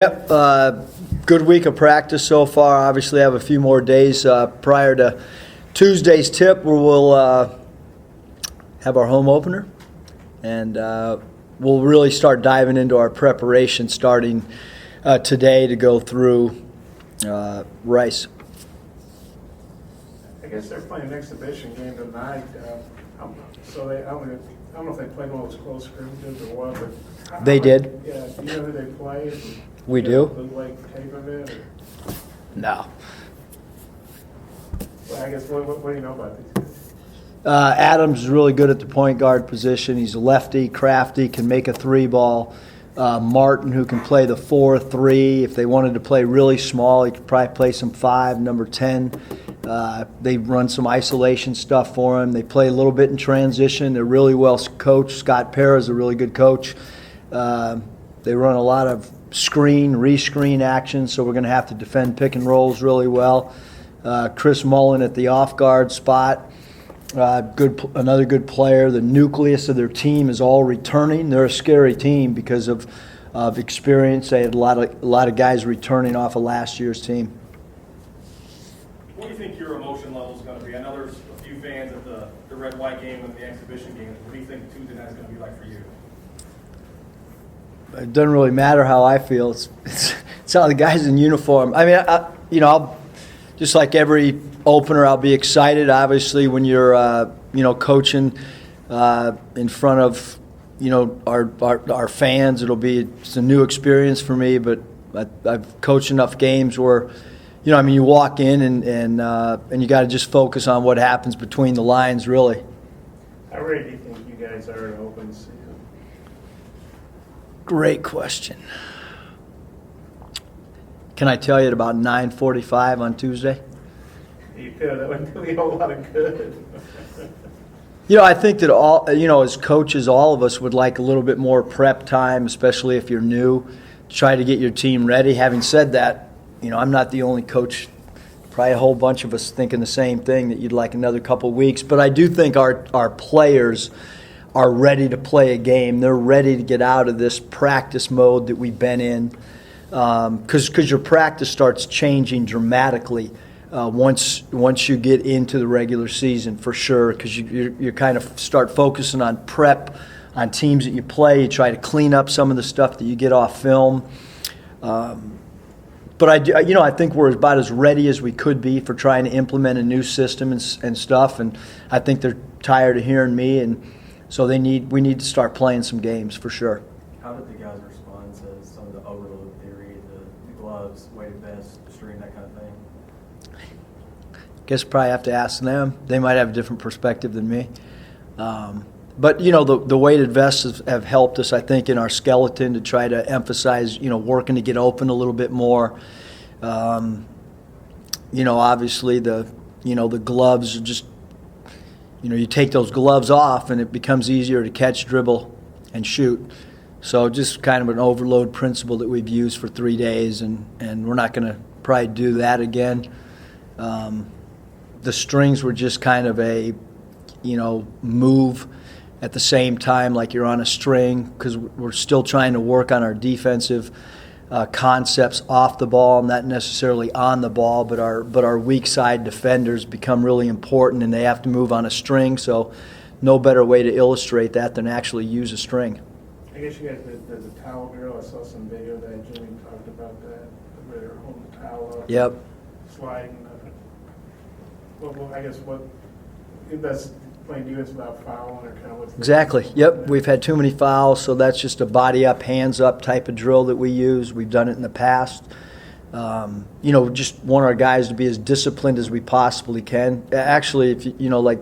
Yep, good week of practice so far. Obviously, I have a few more days prior to Tuesday's tip where we'll have our home opener, and we'll really start diving into our preparation starting today to go through Rice. I guess they're playing an exhibition game tonight, so I don't know if they played one of those close scrimmages or what, but They did. Yeah, do you know who they play? We do. Bootleg tape of it? Or? No. Well, I guess what do you know about these guys? Adams is really good at the point guard position. He's a lefty, crafty, can make a three ball. Martin, who can play the 4-3. If they wanted to play really small, he could probably play some 5, number 10. They run some isolation stuff for him. They play a little bit in transition. They're really well coached. Scott Pera is a really good coach. They run a lot of screen, re-screen action, so we're going to have to defend pick and rolls really well. Chris Mullen at the off-guard spot. Another good player. The nucleus of their team is all returning. They're a scary team because of experience. They had a lot of guys returning off of last year's team. What do you think your emotion level is going to be? I know there's a few fans at the red-white game and the exhibition game. What do you think Tuesday night is going to be like for you? It doesn't really matter how I feel. It's how the guys in uniform. I mean, I'll just like every opener, I'll be excited. Obviously, when you're coaching in front of our fans, it's a new experience for me. But I've coached enough games where you walk in and you got to just focus on what happens between the lines, really. How ready do you think you guys are to open season? Great question. Can I tell you at about 9:45 on Tuesday? You could. That would do me a whole lot of good. I think that as coaches, all of us would like a little bit more prep time, especially if you're new, to try to get your team ready. Having said that, I'm not the only coach. Probably a whole bunch of us thinking the same thing, that you'd like another couple weeks. But I do think our players are ready to play a game. They're ready to get out of this practice mode that we've been in, because your practice starts changing dramatically once you get into the regular season, for sure, because you kind of start focusing on prep on teams that you play. You try to clean up some of the stuff that you get off film. But I think we're about as ready as we could be for trying to implement a new system and stuff. And I think they're tired of hearing me, and so we need to start playing some games for sure. How did the guys respond to some of the overload theory, the gloves, weighted vest, the string, that kind of thing? Guess probably have to ask them. They might have a different perspective than me. But the weighted vests have helped us, I think, in our skeleton to try to emphasize, working to get open a little bit more. Obviously the gloves are just, you take those gloves off and it becomes easier to catch, dribble, and shoot. So just kind of an overload principle that we've used for 3 days, and we're not going to probably do that again. The strings were just kind of a, move at the same time, like you're on a string, because we're still trying to work on our defensive concepts off the ball, not necessarily on the ball, but our weak side defenders become really important, and they have to move on a string. So no better way to illustrate that than actually use a string. I guess you guys did the towel drill. I saw some video that Jimmy talked about that, where they're holding the towel up. Yep. Sliding. Well, I guess that's playing defense without fouling, or kind of what's Exactly. Yep. We've had too many fouls, so that's just a body up, hands up type of drill that we use. We've done it in the past. Just want our guys to be as disciplined as we possibly can. Actually, if like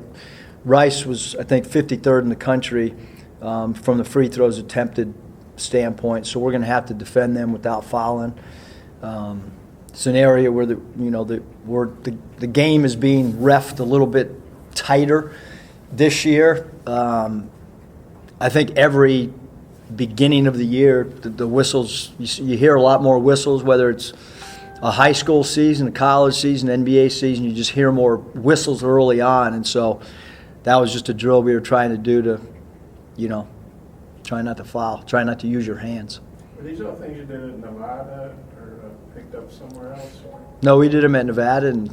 Rice was, I think, 53rd in the country from the free throws attempted standpoint, so we're going to have to defend them without fouling. It's an area where the game is being reffed a little bit tighter this year. I think every beginning of the year, the whistles, you hear a lot more whistles, whether it's a high school season, a college season, NBA season, you just hear more whistles early on. And so that was just a drill we were trying to do to, try not to foul, try not to use your hands. Were these all things you did in Nevada or picked up somewhere else? No, we did them at Nevada, and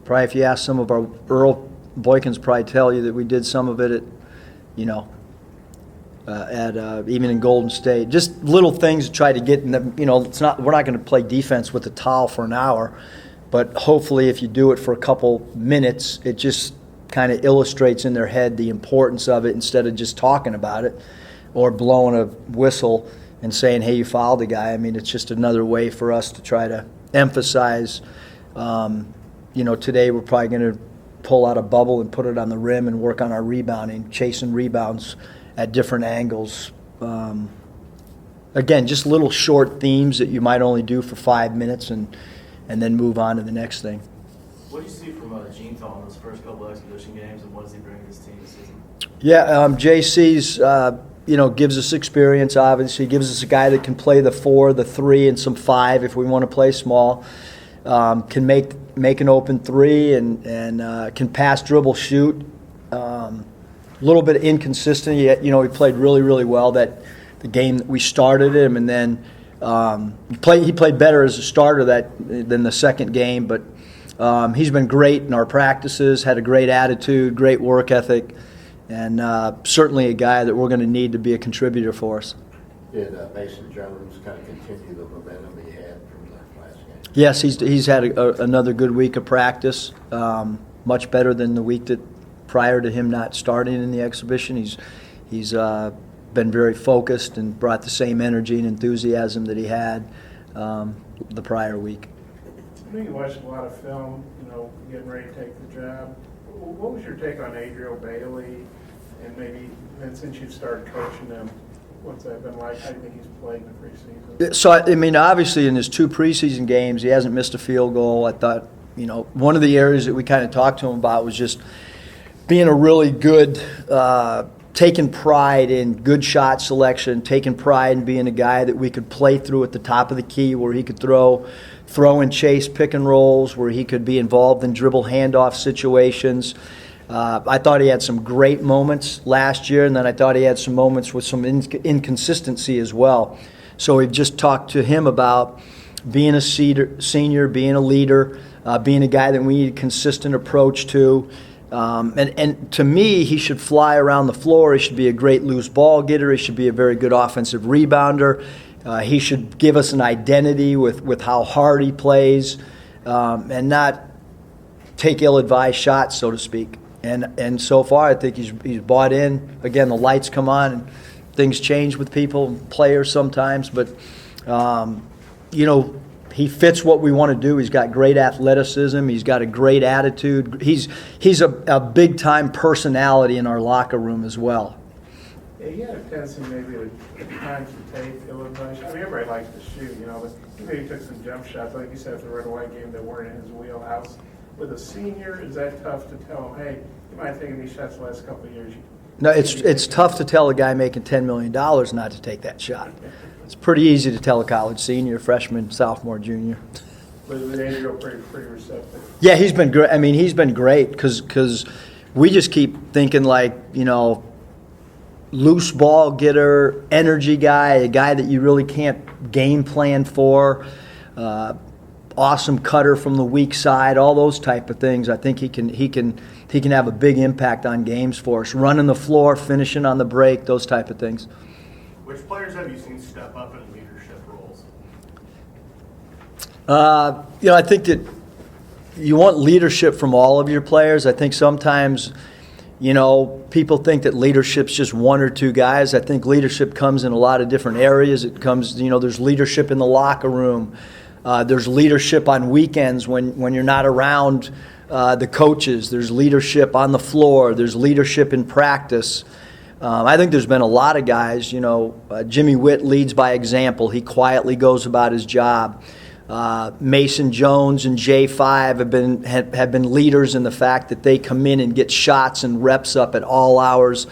probably if you ask some of our Earl Boykins, probably tell you that we did some of it at, even in Golden State. Just little things to try to get in the, it's not, we're not going to play defense with a towel for an hour, but hopefully if you do it for a couple minutes, it just kind of illustrates in their head the importance of it instead of just talking about it or blowing a whistle and saying, hey, you fouled the guy. I mean, it's just another way for us to try to emphasize, today we're probably going to pull out a bubble and put it on the rim and work on our rebounding, chasing rebounds at different angles. Again, just little short themes that you might only do for 5 minutes and then move on to the next thing. What do you see from Gene Tall in those first couple of exhibition games, and what does he bring to his team this season? Yeah, JC's, gives us experience, obviously. He gives us a guy that can play the 4, the 3, and some 5 if we want to play small. Can make an open 3 and can pass, dribble, shoot. A little bit inconsistent. He played really, really well the game that we started him, and then he played better as a starter than the second game. But he's been great in our practices. Had a great attitude, great work ethic, and certainly a guy that we're going to need to be a contributor for us. Did Mason Jones kind of continue the momentum he had from the last game? Yes, he's had another good week of practice. Much better than the week prior to him not starting in the exhibition. He's been very focused and brought the same energy and enthusiasm that he had the prior week. I know you watched a lot of film, getting ready to take the job. What was your take on Adriel Bailey, and since you've started coaching him, what's that been like? How do you think he's played in the preseason? So, obviously in his 2 preseason games, he hasn't missed a field goal. I thought, one of the areas that we kind of talked to him about was just being a really good, taking pride in good shot selection, taking pride in being a guy that we could play through at the top of the key, where he could throw and chase pick and rolls, where he could be involved in dribble handoff situations. I thought he had some great moments last year, and then I thought he had some moments with some inconsistency as well. So we've just talked to him about being a senior, being a leader, being a guy that we need a consistent approach to. And to me, he should fly around the floor. He should be a great loose ball getter. He should be a very good offensive rebounder. He should give us an identity with how hard he plays, and not take ill-advised shots, so to speak. And so far, I think he's bought in. Again, the lights come on, and things change with people, players sometimes. But he fits what we want to do. He's got great athleticism. He's got a great attitude. He's a big-time personality in our locker room as well. Yeah, he had a tendency maybe at times to take ill-advised. Everybody likes to shoot, but he maybe took some jump shots, like you said, at the Red White game that weren't in his wheelhouse. With a senior, is that tough to tell him, hey, you might have taken these shots the last couple of years? No, it's tough to tell a guy making $10 million not to take that shot. It's pretty easy to tell a college senior, freshman, sophomore, junior. But Andrew pretty receptive. Yeah, he's been great. He's been great because we just keep thinking loose ball getter, energy guy, a guy that you really can't game plan for, awesome cutter from the weak side, all those type of things. I think he can have a big impact on games for us. Running the floor, finishing on the break, those type of things. Which players have you seen step up in leadership roles? I think that you want leadership from all of your players. I think sometimes, people think that leadership's just 1 or 2 guys. I think leadership comes in a lot of different areas. It comes, there's leadership in the locker room. There's leadership on weekends when you're not around the coaches. There's leadership on the floor. There's leadership in practice. I think there's been a lot of guys, Jimmy Witt leads by example. He quietly goes about his job. Mason Jones and J5 have been leaders in the fact that they come in and get shots and reps up at all hours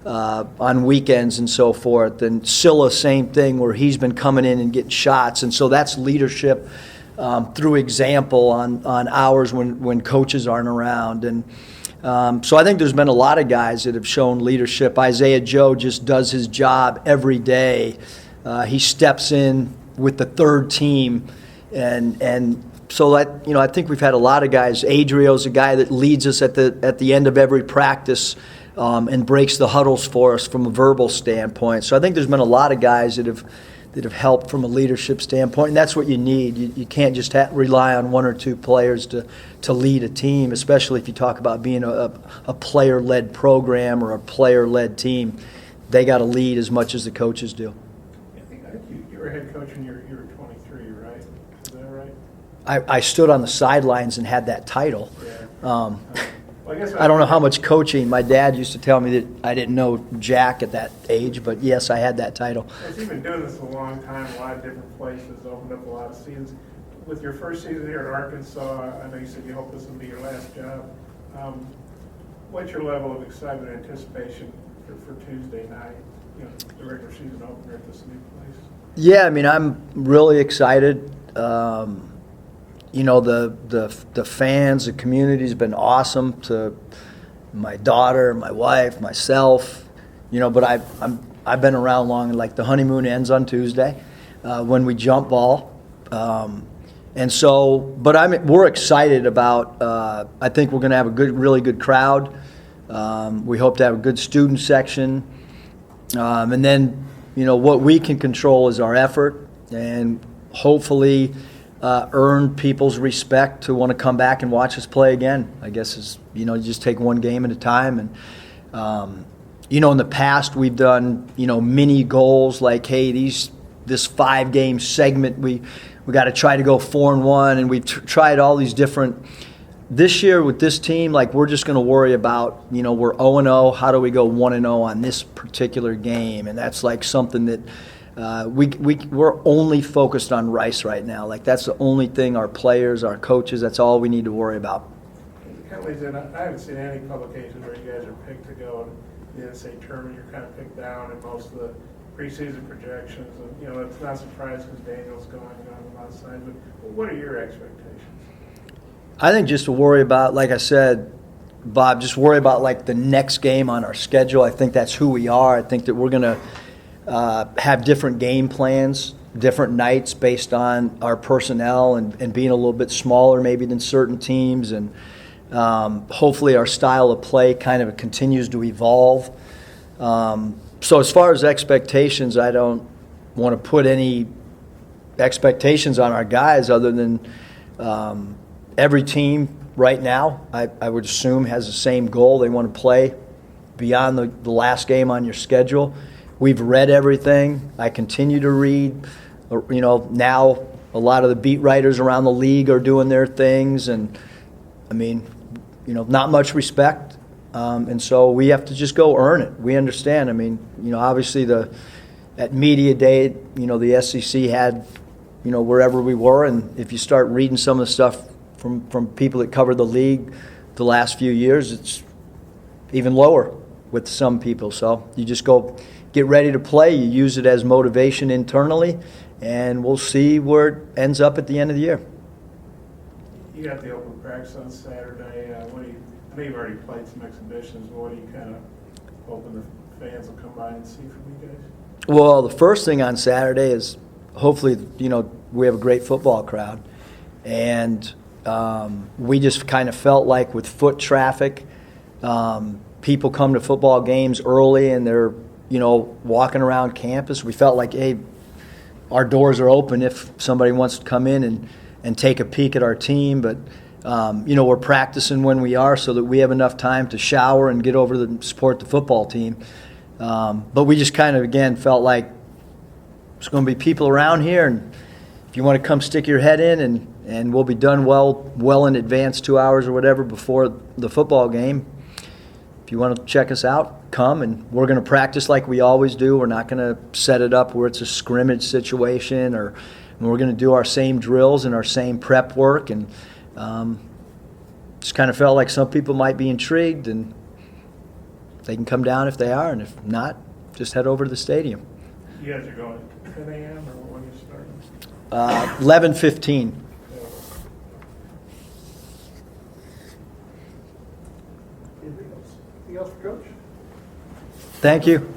on weekends and so forth. And Scylla, same thing, where he's been coming in and getting shots. And so that's leadership through example on hours when coaches aren't around. And so I think there's been a lot of guys that have shown leadership. Isaiah Joe just does his job every day. he steps in with the third team, and so that, I think we've had a lot of guys. Adrio's a guy that leads us at the end of every practice and breaks the huddles for us from a verbal standpoint. So I think there's been a lot of guys that have helped from a leadership standpoint, and that's what you need. You can't just rely on one or two players to lead a team, especially if you talk about being a player-led program or a player-led team. They got to lead as much as the coaches do. I think you were head coach when you were 23, right? Is that right? I stood on the sidelines and had that title. Yeah. Well, I guess I don't know how much coaching. My dad used to tell me that I didn't know jack at that age, but yes, I had that title. You've been doing this a long time, a lot of different places, opened up a lot of seasons. With your first season here at Arkansas, I know you said you hope this will be your last job. What's your level of excitement and anticipation for Tuesday night, the regular season opener at this new place? Yeah, I mean, I'm really excited. The fans, the community's been awesome to my daughter, my wife, myself. But I've been around long. Like, the honeymoon ends on Tuesday when we jump ball, we're excited about. I think we're going to have a really good crowd. We hope to have a good student section, and then what we can control is our effort, and hopefully earn people's respect to want to come back and watch us play again. I guess is you just take one game at a time, and in the past we've done mini goals like, hey, this 5-game segment we got to try to go 4-1, and we've tried all these different. This year with this team, like, we're just going to worry about, we're 0-0. How do we go 1-0 on this particular game? And that's like something that we're only focused on Rice right now. Like, that's the only thing. Our players, our coaches, that's all we need to worry about. It kind of leads in, I haven't seen any publications where you guys are picked to go in the NCAA tournament. You're kind of picked down in most of the preseason projections. And, it's not surprising because Daniel's going on a lot of sides. But what are your expectations? I think just to worry about, like I said, Bob, just worry about like the next game on our schedule. I think that's who we are. I think that we're going to have different game plans, different nights based on our personnel and being a little bit smaller maybe than certain teams. And hopefully our style of play kind of continues to evolve. So as far as expectations, I don't want to put any expectations on our guys other than every team right now, I would assume, has the same goal. They want to play beyond the last game on your schedule. We've read everything. I continue to read. Now a lot of the beat writers around the league are doing their things, and I mean, not much respect. And so we have to just go earn it. We understand. I mean, obviously at media day, the SEC had, wherever we were, and if you start reading some of the stuff from people that cover the league the last few years, it's even lower with some people. So you just go get ready to play. You use it as motivation internally, and we'll see where it ends up at the end of the year. You got the open practice on Saturday. I know you've already played some exhibitions. What are you kind of hoping the fans will come by and see from you guys? Well, the first thing on Saturday is hopefully, we have a great football crowd. And we just kind of felt like with foot traffic, people come to football games early and they're, walking around campus. We felt like, hey, our doors are open if somebody wants to come in and take a peek at our team. But, we're practicing when we are so that we have enough time to shower and get over to support the football team. But we just kind of, again, felt like there's going to be people around here, and if you want to come stick your head in, and we'll be done well in advance, 2 hours or whatever before the football game. If you want to check us out, come, and we're going to practice like we always do. We're not going to set it up where it's a scrimmage situation, or we're going to do our same drills and our same prep work. And just kind of felt like some people might be intrigued, and they can come down if they are, and if not, just head over to the stadium. You guys are going at 10 a.m. or when you start? 11:15. Anything else for Coach? Thank you.